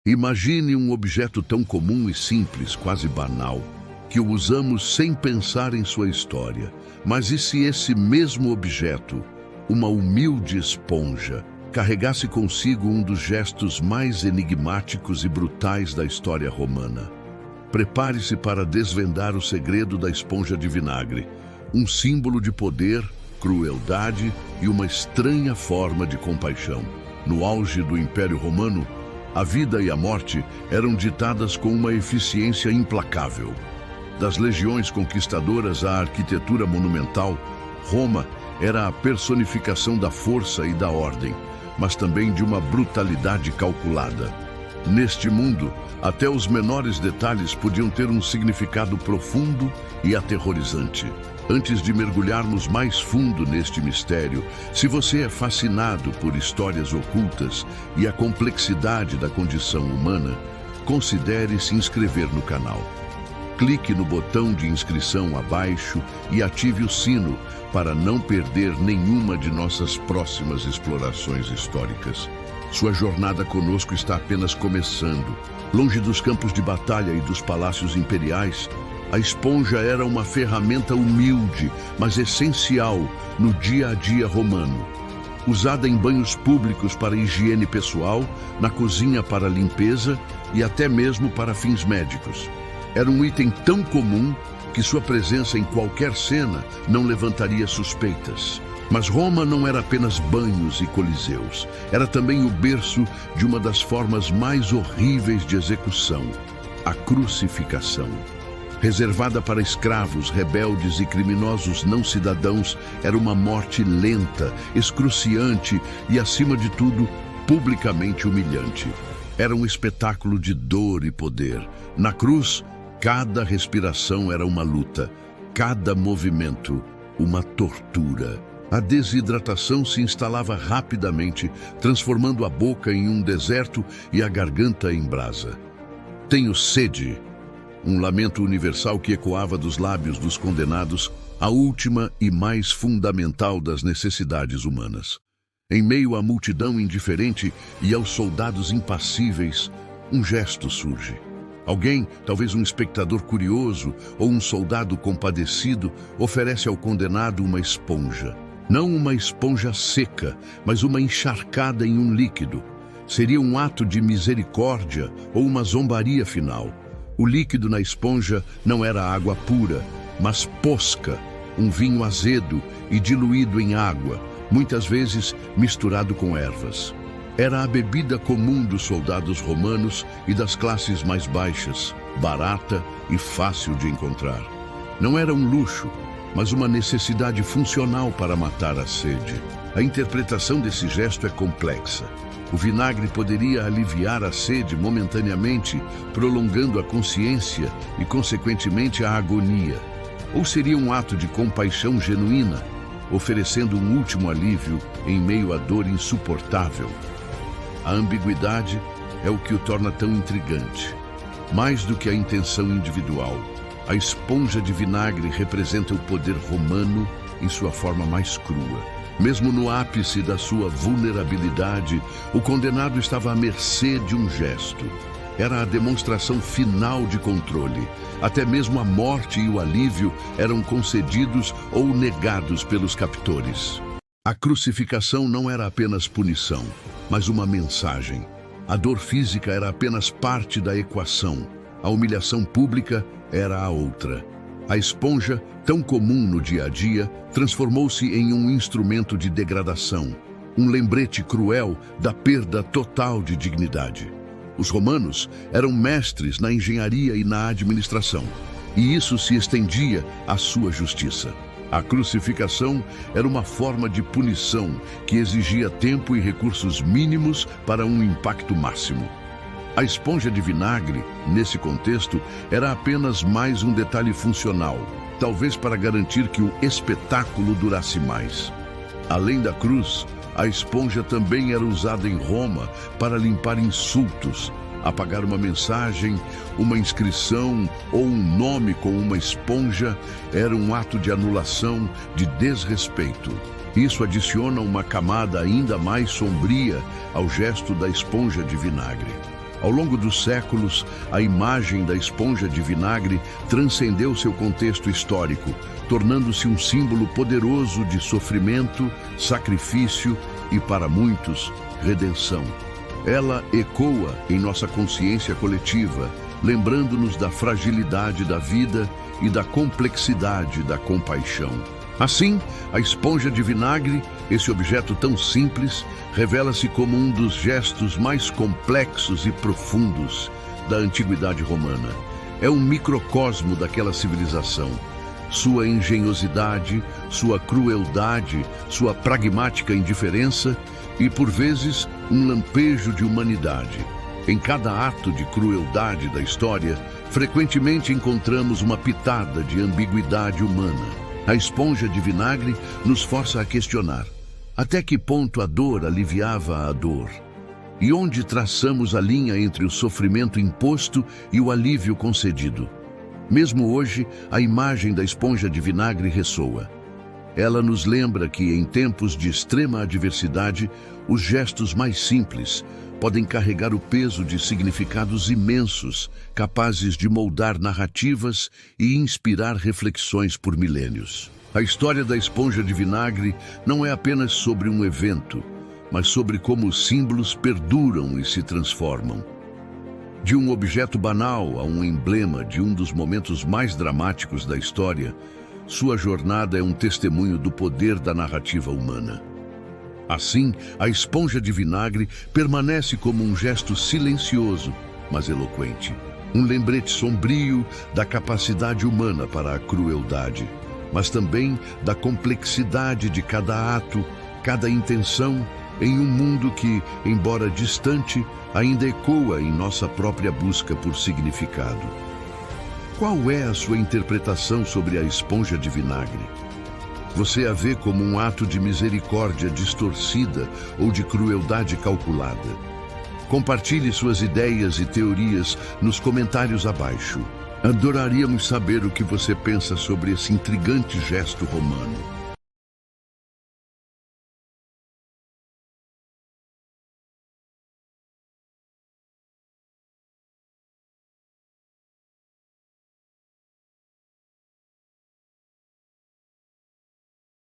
Imagine um objeto tão comum e simples, quase banal, que o usamos sem pensar em sua história. Mas e se esse mesmo objeto, uma humilde esponja, carregasse consigo um dos gestos mais enigmáticos e brutais da história romana? Prepare-se para desvendar o segredo da esponja de vinagre, um símbolo de poder, crueldade e uma estranha forma de compaixão. No auge do Império Romano, a vida e a morte eram ditadas com uma eficiência implacável. Das legiões conquistadoras à arquitetura monumental, Roma era a personificação da força e da ordem, mas também de uma brutalidade calculada. Neste mundo, até os menores detalhes podiam ter um significado profundo e aterrorizante. Antes de mergulharmos mais fundo neste mistério, se você é fascinado por histórias ocultas e a complexidade da condição humana, considere se inscrever no canal. Clique no botão de inscrição abaixo e ative o sino para não perder nenhuma de nossas próximas explorações históricas. Sua jornada conosco está apenas começando. Longe dos campos de batalha e dos palácios imperiais, a esponja era uma ferramenta humilde, mas essencial no dia a dia romano. Usada em banhos públicos para higiene pessoal, na cozinha para limpeza e até mesmo para fins médicos. Era um item tão comum que sua presença em qualquer cena não levantaria suspeitas. Mas Roma não era apenas banhos e coliseus. Era também o berço de uma das formas mais horríveis de execução, a crucificação. Reservada para escravos, rebeldes e criminosos não cidadãos, era uma morte lenta, excruciante e, acima de tudo, publicamente humilhante. Era um espetáculo de dor e poder. Na cruz, cada respiração era uma luta, cada movimento, uma tortura. A desidratação se instalava rapidamente, transformando a boca em um deserto e a garganta em brasa. "Tenho sede", um lamento universal que ecoava dos lábios dos condenados, a última e mais fundamental das necessidades humanas. Em meio à multidão indiferente e aos soldados impassíveis, um gesto surge. Alguém, talvez um espectador curioso ou um soldado compadecido, oferece ao condenado uma esponja. Não uma esponja seca, mas uma encharcada em um líquido. Seria um ato de misericórdia ou uma zombaria final. O líquido na esponja não era água pura, mas posca, um vinho azedo e diluído em água, muitas vezes misturado com ervas. Era a bebida comum dos soldados romanos e das classes mais baixas, barata e fácil de encontrar. Não era um luxo, mas uma necessidade funcional para matar a sede. A interpretação desse gesto é complexa. O vinagre poderia aliviar a sede momentaneamente, prolongando a consciência e, consequentemente, a agonia. Ou seria um ato de compaixão genuína, oferecendo um último alívio em meio à dor insuportável. A ambiguidade é o que o torna tão intrigante. Mais do que a intenção individual, a esponja de vinagre representa o poder romano em sua forma mais crua. Mesmo no ápice da sua vulnerabilidade, o condenado estava à mercê de um gesto. Era a demonstração final de controle. Até mesmo a morte e o alívio eram concedidos ou negados pelos captores. A crucificação não era apenas punição, mas uma mensagem. A dor física era apenas parte da equação. A humilhação pública era a outra. A esponja, tão comum no dia a dia, transformou-se em um instrumento de degradação, um lembrete cruel da perda total de dignidade. Os romanos eram mestres na engenharia e na administração, e isso se estendia à sua justiça. A crucificação era uma forma de punição que exigia tempo e recursos mínimos para um impacto máximo. A esponja de vinagre, nesse contexto, era apenas mais um detalhe funcional, talvez para garantir que o espetáculo durasse mais. Além da cruz, a esponja também era usada em Roma para limpar insultos, apagar uma mensagem, uma inscrição ou um nome com uma esponja era um ato de anulação, de desrespeito. Isso adiciona uma camada ainda mais sombria ao gesto da esponja de vinagre. Ao longo dos séculos, a imagem da esponja de vinagre transcendeu seu contexto histórico, tornando-se um símbolo poderoso de sofrimento, sacrifício e, para muitos, redenção. Ela ecoa em nossa consciência coletiva, lembrando-nos da fragilidade da vida e da complexidade da compaixão. Assim, a esponja de vinagre, esse objeto tão simples, revela-se como um dos gestos mais complexos e profundos da antiguidade romana. É um microcosmo daquela civilização. Sua engenhosidade, sua crueldade, sua pragmática indiferença e, por vezes, um lampejo de humanidade. Em cada ato de crueldade da história, frequentemente encontramos uma pitada de ambiguidade humana. A esponja de vinagre nos força a questionar até que ponto a dor aliviava a dor e onde traçamos a linha entre o sofrimento imposto e o alívio concedido. Mesmo hoje, a imagem da esponja de vinagre ressoa. Ela nos lembra que, em tempos de extrema adversidade, os gestos mais simples podem carregar o peso de significados imensos, capazes de moldar narrativas e inspirar reflexões por milênios. A história da esponja de vinagre não é apenas sobre um evento, mas sobre como os símbolos perduram e se transformam. De um objeto banal a um emblema de um dos momentos mais dramáticos da história, sua jornada é um testemunho do poder da narrativa humana. Assim, a esponja de vinagre permanece como um gesto silencioso, mas eloquente. Um lembrete sombrio da capacidade humana para a crueldade, mas também da complexidade de cada ato, cada intenção, em um mundo que, embora distante, ainda ecoa em nossa própria busca por significado. Qual é a sua interpretação sobre a esponja de vinagre? Você a vê como um ato de misericórdia distorcida ou de crueldade calculada? Compartilhe suas ideias e teorias nos comentários abaixo. Adoraríamos saber o que você pensa sobre esse intrigante gesto romano.